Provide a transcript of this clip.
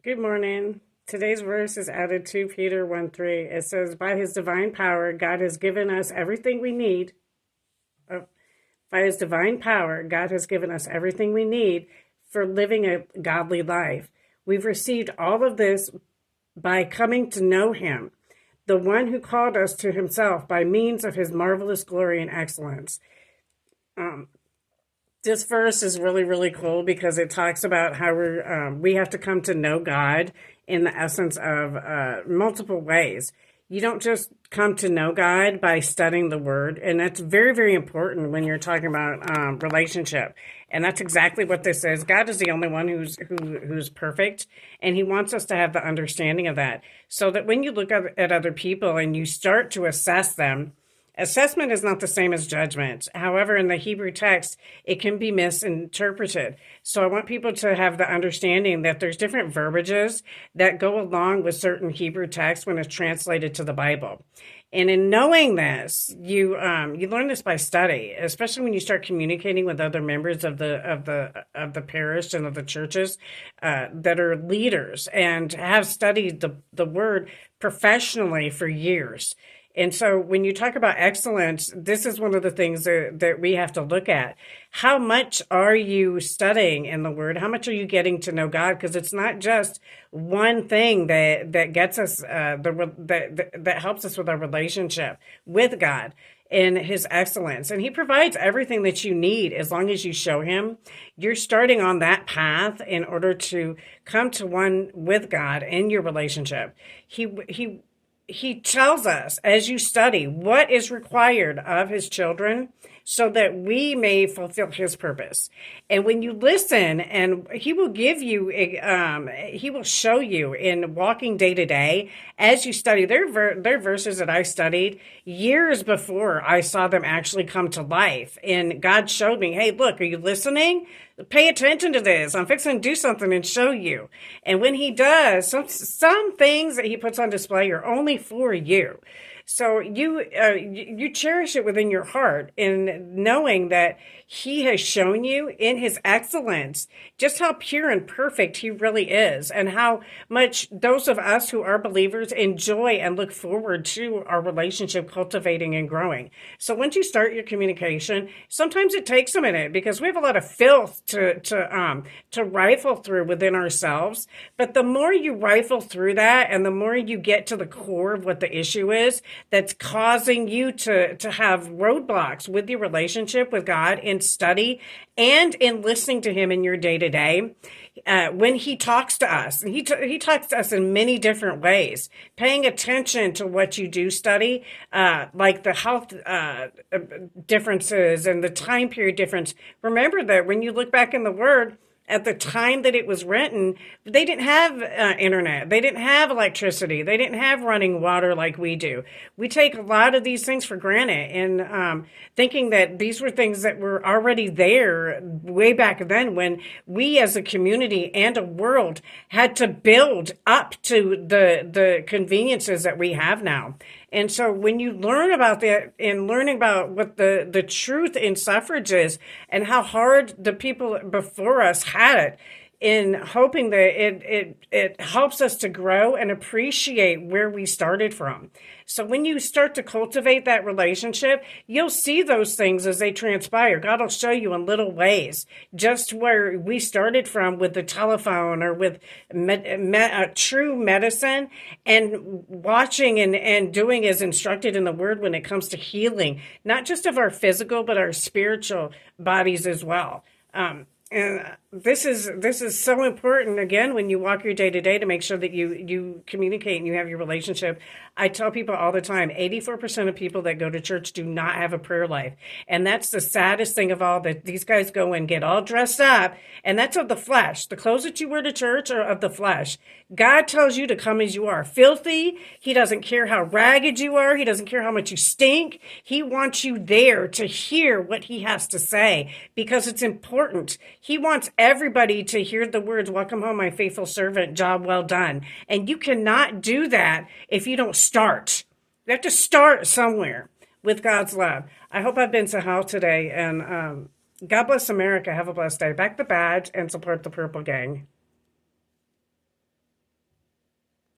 Good morning. Today's verse is out of 2 Peter 1:3. It says, by his divine power, God has given us everything we need. Uh, by his divine power, God has given us everything we need for living a godly life. We've received all of this by coming to know him, the one who called us to himself by means of his marvelous glory and excellence. Um, this verse is really, really cool because it talks about how we have to come to know God in the essence of multiple ways. You don't just come to know God by studying the Word, and that's very, very important when you're talking about relationship. And that's exactly what this is. God is the only one who's perfect, and He wants us to have the understanding of that, so that when you look at other people and you start to assess them. Assessment is not the same as judgment. However, in the Hebrew text, it can be misinterpreted. So I want people to have the understanding that there's different verbiages that go along with certain Hebrew texts when it's translated to the Bible. And in knowing this, you learn this by study, especially when you start communicating with other members of the parish and of the churches that are leaders and have studied the word professionally for years. And so when you talk about excellence, this is one of the things that we have to look at. How much are you studying in the Word? How much are you getting to know God? Because it's not just one thing that gets us, that helps us with our relationship with God and His excellence. And He provides everything that you need as long as you show Him. You're starting on that path in order to come to one with God in your relationship. He tells us as you study what is required of his children so that we may fulfill his purpose. And when you listen, and he will give you, he will show you in walking day to day as you study. There are verses that I studied years before I saw them actually come to life. And God showed me, hey, look, are you listening? Pay attention to this. I'm fixing to do something and show you. And when he does, some things that he puts on display are only for you. So you cherish it within your heart in knowing that he has shown you in his excellence just how pure and perfect he really is, and how much those of us who are believers enjoy and look forward to our relationship cultivating and growing. So once you start your communication, sometimes it takes a minute because we have a lot of filth to rifle through within ourselves. But the more you rifle through that, and the more you get to the core of what the issue is that's causing you to have roadblocks with your relationship with God in study and in listening to him in your day to day, when he talks to us, and he talks to us in many different ways, paying attention to what you do study, like the health differences and the time period difference. Remember that when you look back in the Word, at the time that it was written, they didn't have internet. They didn't have electricity. They didn't have running water like we do. We take a lot of these things for granted, and thinking that these were things that were already there way back then, when we as a community and a world had to build up to the conveniences that we have now. And so when you learn about that and learning about what the truth in suffrage is and how hard the people before us had it, in hoping that it helps us to grow and appreciate where we started from. So when you start to cultivate that relationship, you'll see those things as they transpire. God will show you in little ways just where we started from with the telephone or with true medicine, and watching and doing as instructed in the Word when it comes to healing, not just of our physical, but our spiritual bodies as well. And this is so important, again, when you walk your day to day, to make sure that you communicate and you have your relationship. I tell people all the time, 84% of people that go to church do not have a prayer life. And that's the saddest thing of all, that these guys go and get all dressed up, and that's of the flesh. The clothes that you wear to church are of the flesh. God tells you to come as you are, filthy. He doesn't care how ragged you are. He doesn't care how much you stink. He wants you there to hear what he has to say, because it's important. He wants everybody to hear the words, "Welcome home, my faithful servant, job well done." And you cannot do that if you don't start. You have to start somewhere with God's love. I hope I've been to help today, and God bless America. Have a blessed day. Back the badge and support the Purple Gang.